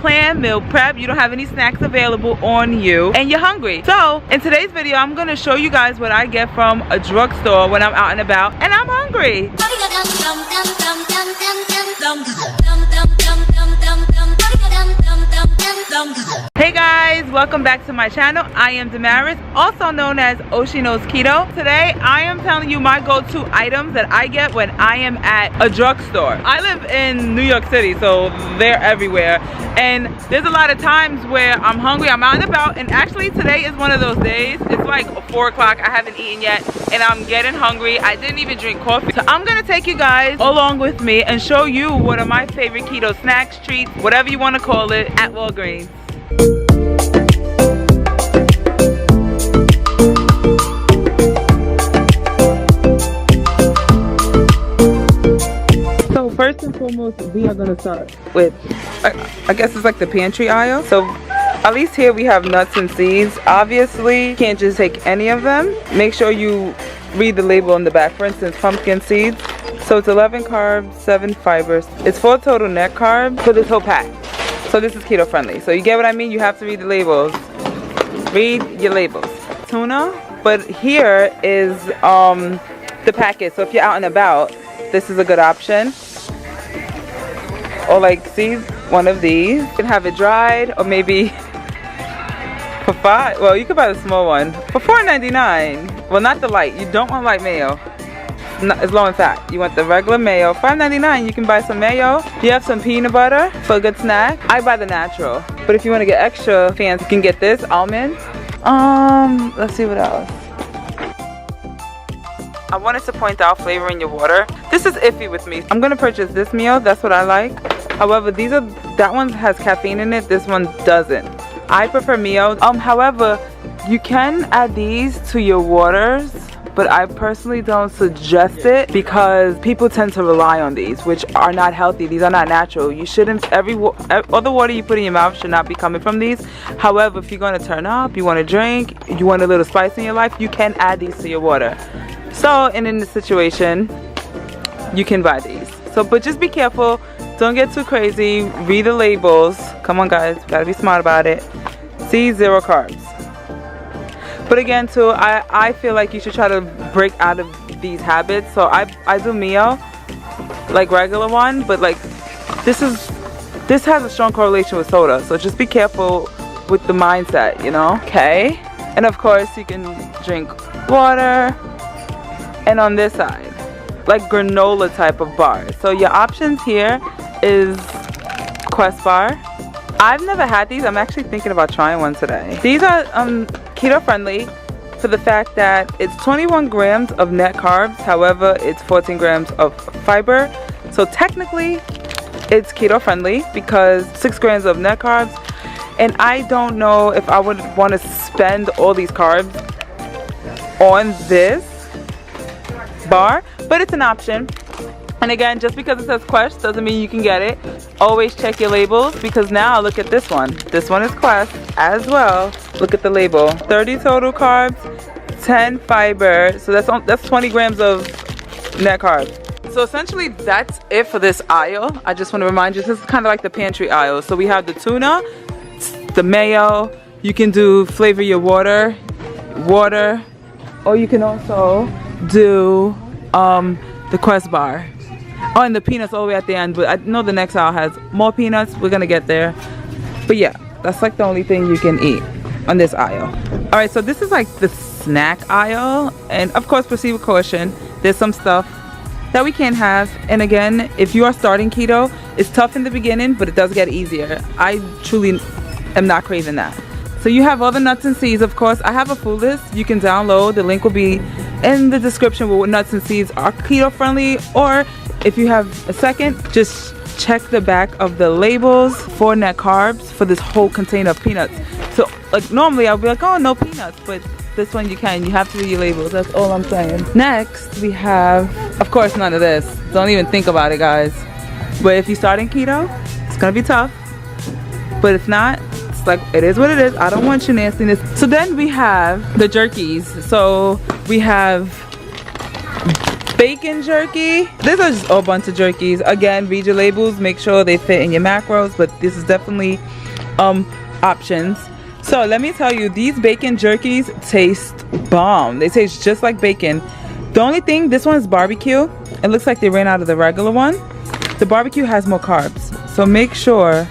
plan, meal prep, you don't have any snacks available on you, and you're hungry. So in today's video, I'm gonna show you guys what I get from a drugstore when I'm out and about and I'm hungry. Hey guys, welcome back to my channel. I am Damaris, also known as Oshi Knows Keto. Today I am telling you my go-to items that I get when I am at a drugstore. I live in New York City, so they're everywhere, and there's a lot of times where I'm hungry, I'm out and about, and actually today is one of those days. It's like 4 o'clock, I haven't eaten yet, and I'm getting hungry. I didn't even drink coffee. So I'm gonna take you guys along with me and show you one of my favorite keto snacks, treats, whatever you want to call it, at Walgreens. So first and foremost, we are gonna start with, I guess it's like the pantry aisle. So at least here we have nuts and seeds. Obviously, you can't just take any of them. Make sure you read the label on the back. For instance, pumpkin seeds. So it's 11 carbs, 7 fibers. It's 4 total net carbs for this whole pack. So this is keto friendly. So you get what I mean? You have to read the labels. Read your labels. Tuna, but here is the packet. So if you're out and about, this is a good option. Or like, see, one of these. You can have it dried, or maybe for $5. Well, you could buy the small one for $4.99. Well, not the light. You don't want light mayo. It's low in fat. You want the regular mayo. $5.99. You can buy some mayo. You have some peanut butter for a good snack. I buy the natural, but if you want to get extra fancy, you can get this almond. Let's see what else. I wanted to point out flavoring your water. This is iffy with me. I'm gonna purchase this meal. That's what I like. However, that one has caffeine in it. This one doesn't. I prefer Mio. However, you can add these to your waters, but I personally don't suggest it because people tend to rely on these, which are not healthy. These are not natural. You shouldn't, all the water you put in your mouth should not be coming from these. However, if you're gonna turn up, you wanna drink, you want a little spice in your life, you can add these to your water. So, and in this situation, you can buy these. So, but just be careful. Don't get too crazy. Read the labels. Come on guys, gotta be smart about it. See, 0 carbs. But again too, I feel like you should try to break out of these habits. So I do Mio, like regular one, but like this has a strong correlation with soda. So just be careful with the mindset, you know? Okay. And of course you can drink water. And on this side, like granola type of bars. So your options here is Quest bar. I've never had these. I'm actually thinking about trying one today. These are keto friendly for the fact that it's 21 grams of net carbs. However, it's 14 grams of fiber. So technically it's keto friendly because 6 grams of net carbs. And I don't know if I would want to spend all these carbs on this bar, but it's an option. And again, just because it says Quest doesn't mean you can get it. Always check your labels, because now look at this one. This one is Quest as well. Look at the label. 30 total carbs, 10 fiber. So that's 20 grams of net carbs. So essentially that's it for this aisle. I just want to remind you, this is kind of like the pantry aisle. So we have the tuna, the mayo. You can do flavor your water, or you can also do the Quest bar. Oh, and the peanuts all the way at the end, but I know the next aisle has more peanuts. We're gonna get there. But yeah, that's like the only thing you can eat on this aisle. All right, so this is like the snack aisle, and of course proceed with caution. There's some stuff that we can't have, and again, if you are starting keto, it's tough in the beginning, but it does get easier. I truly am not craving that. So you have all the nuts and seeds. Of course, I have a food list you can download. The link will be in the description with what nuts and seeds are keto friendly, or if you have a second, just check the back of the labels for net carbs for this whole container of peanuts. So like normally I'll be like, oh, no peanuts, but this one you have to read your labels. That's all I'm saying. Next we have, of course, none of this. Don't even think about it, guys. But if you're starting keto, it's gonna be tough, but if not, it's like, it is what it is. I don't want your nastiness. So then we have the jerkies. So we have Bacon jerky. There's a whole bunch of jerkies. Again, read your labels, make sure they fit in your macros, but this is definitely options. So let me tell you, these bacon jerkies taste bomb. They taste just like bacon. The only thing, this one is barbecue. It looks like they ran out of the regular one. The barbecue has more carbs, so make sure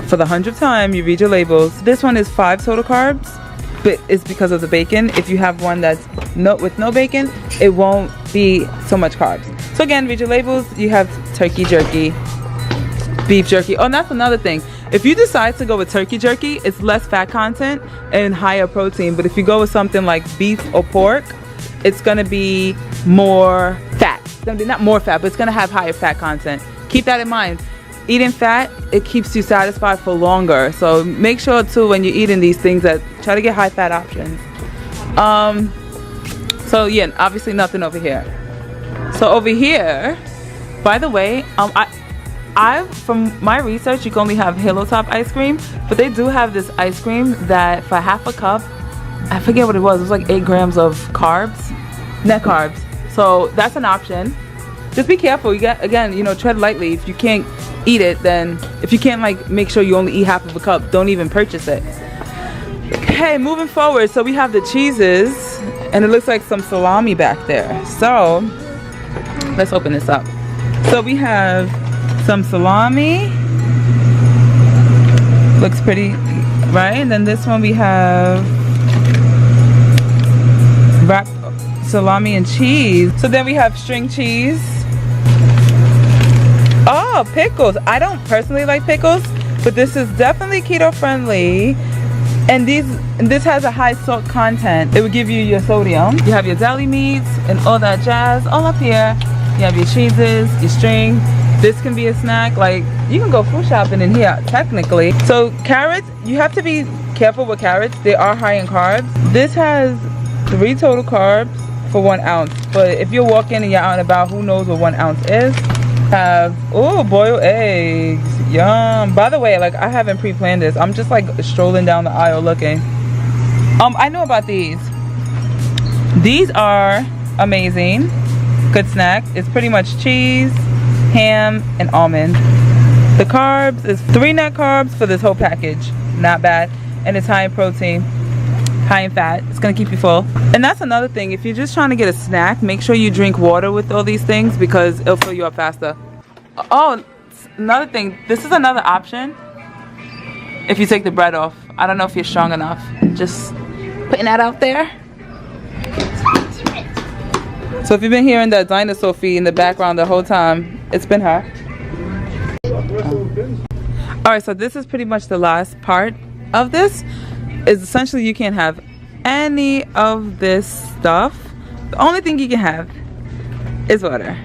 for the 100th time you read your labels. This one is 5 total carbs, but it's because of the bacon. If you have one that's with no bacon, it won't be so much carbs. So again, read your labels. You have turkey jerky, beef jerky. Oh, and that's another thing. If you decide to go with turkey jerky, it's less fat content and higher protein. But if you go with something like beef or pork, it's gonna be more fat. It's gonna be not more fat, but it's gonna have higher fat content. Keep that in mind. Eating fat, it keeps you satisfied for longer. So make sure too when you're eating these things that try to get high fat options. So yeah, obviously nothing over here. So over here, by the way, from my research, you can only have Halo Top ice cream, but they do have this ice cream that for half a cup, I forget what it was like 8 grams of carbs, net carbs. So that's an option. Just be careful. You get, again, you know, tread lightly. If you can't eat it, then if you can't like make sure you only eat half of a cup, don't even purchase it. Okay, moving forward, so we have the cheeses, and it looks like some salami back there. So let's open this up. So we have some salami. Looks pretty, right? And then this one we have wrapped salami and cheese. So then we have string cheese. Oh, pickles. I don't personally like pickles, but this is definitely keto friendly. And this has a high salt content. It will give you your sodium. You have your deli meats and all that jazz all up here. You have your cheeses, your string. This can be a snack. Like, you can go food shopping in here technically. So carrots, you have to be careful with carrots. They are high in carbs. This has 3 total carbs for 1 ounce. But if you're walking and you're out and about, who knows what 1 ounce is. Have, oh, boiled eggs. Yum. By the way, like, I haven't pre-planned this. I'm just like strolling down the aisle looking. I know about these. These are amazing. Good snack. It's pretty much cheese, ham, and almond. The carbs is 3 net carbs for this whole package. Not bad. And it's high in protein, high in fat. It's gonna keep you full. And that's another thing. If you're just trying to get a snack, make sure you drink water with all these things because it'll fill you up faster. Oh, another thing. This is another option. If you take the bread off. I don't know if you're strong enough. Just putting that out there. So if you've been hearing that dinosaur feed in the background the whole time, it's been her. Alright, so this is pretty much the last part of this. Is essentially you can't have any of this stuff. The only thing you can have is water.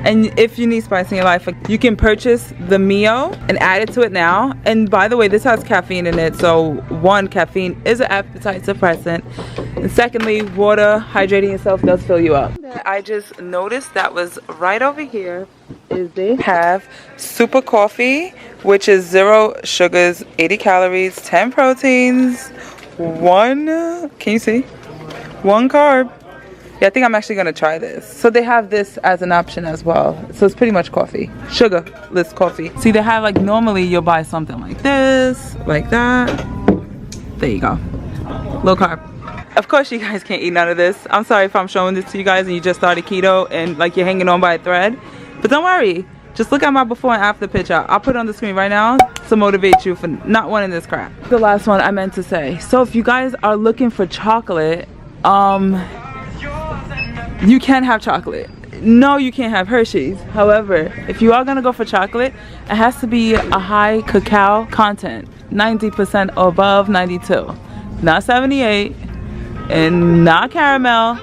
And if you need spice in your life, you can purchase the Mio and add it to it now. And by the way, this has caffeine in it. So 1, caffeine is an appetite suppressant. And secondly, water hydrating yourself does fill you up. I just noticed that was right over here is they have super coffee, which is 0 sugars, 80 calories, 10 proteins, 1, can you see? 1 carb. Yeah, I think I'm actually gonna try this. So they have this as an option as well. So it's pretty much coffee, sugarless coffee. See, they have like, normally you'll buy something like this, like that. There you go, low carb. Of course you guys can't eat none of this. I'm sorry if I'm showing this to you guys and you just started keto and like you're hanging on by a thread. But don't worry, just look at my before and after picture. I'll put it on the screen right now to motivate you for not wanting this crap. The last one I meant to say. So if you guys are looking for chocolate, you can have chocolate. No, you can't have Hershey's. However, if you are gonna go for chocolate, it has to be a high cacao content, 90% or above, 92, not 78, and not caramel.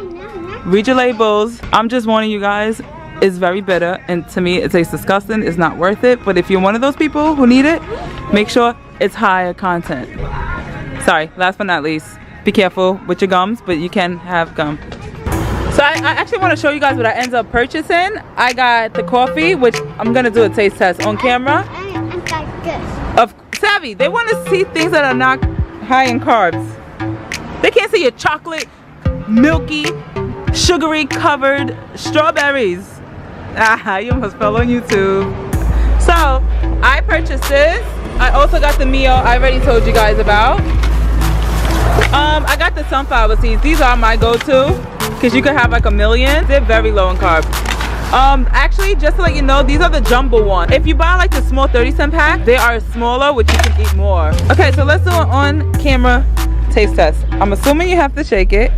Read your labels. I'm just warning you guys, it's very bitter, and to me it tastes disgusting. It's not worth it. But if you're one of those people who need it, make sure it's higher content. Sorry, last but not least, be careful with your gums, but you can have gum. So I actually want to show you guys what I ended up purchasing. I got the coffee, which I'm gonna do a taste test on camera. Of Savvy, they want to see things that are not high in carbs. They can't see your chocolate, milky, sugary covered strawberries. Ah, you almost fell on YouTube. So I purchased this. I also got the meal I already told you guys about. I got the sunflower seeds. These are my go-to because you can have like a million. They're very low in carbs. Actually, just to let you know, these are the jumbo ones. If you buy like the small 30-cent pack, they are smaller, which you can eat more. Okay, so let's do an on-camera taste test. I'm assuming you have to shake it.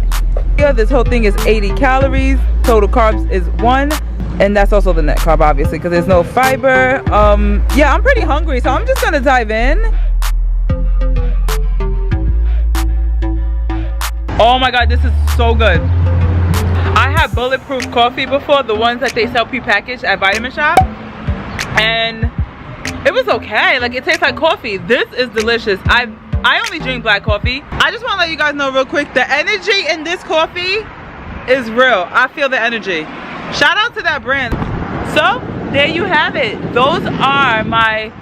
Yeah, this whole thing is 80 calories. Total carbs is 1. And that's also the net carb, obviously, because there's no fiber. Yeah, I'm pretty hungry, so I'm just gonna dive in. Oh my God, this is so good. I had bulletproof coffee before, the ones that they sell prepackaged at Vitamin Shop, and it was okay. Like, it tastes like coffee. This is delicious. I only drink black coffee. I just want to let you guys know real quick, the energy in this coffee is real. I feel the energy. Shout out to that brand. So there you have it. Those are my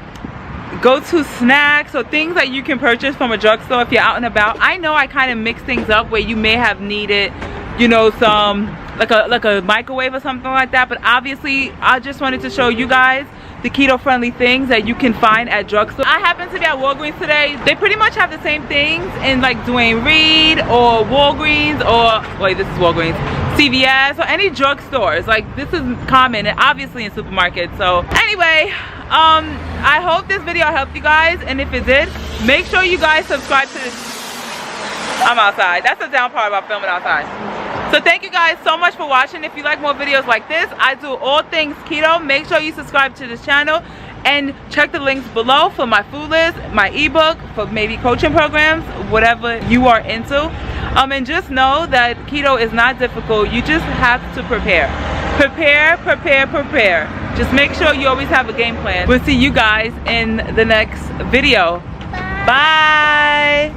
go-to snacks or things that you can purchase from a drugstore if you're out and about. I know I kind of mix things up where you may have needed, you know, some like a microwave or something like that, but obviously I just wanted to show you guys the keto friendly things that you can find at drugstore. I happen to be at Walgreens today. They pretty much have the same things in like Duane Reade or Walgreens, or wait, this is Walgreens, CVS, or any drugstores. Like, this is common, and obviously in supermarkets. So anyway, I hope this video helped you guys, and if it did, make sure you guys subscribe to this. I'm outside. That's the down part about filming outside. So thank you guys so much for watching. If you like more videos like this, I do all things keto. Make sure you subscribe to this channel and check the links below for my food list, my ebook, for maybe coaching programs, whatever you are into. And just know that keto is not difficult. You just have to prepare. Prepare, prepare, prepare. Just make sure you always have a game plan. We'll see you guys in the next video. Bye.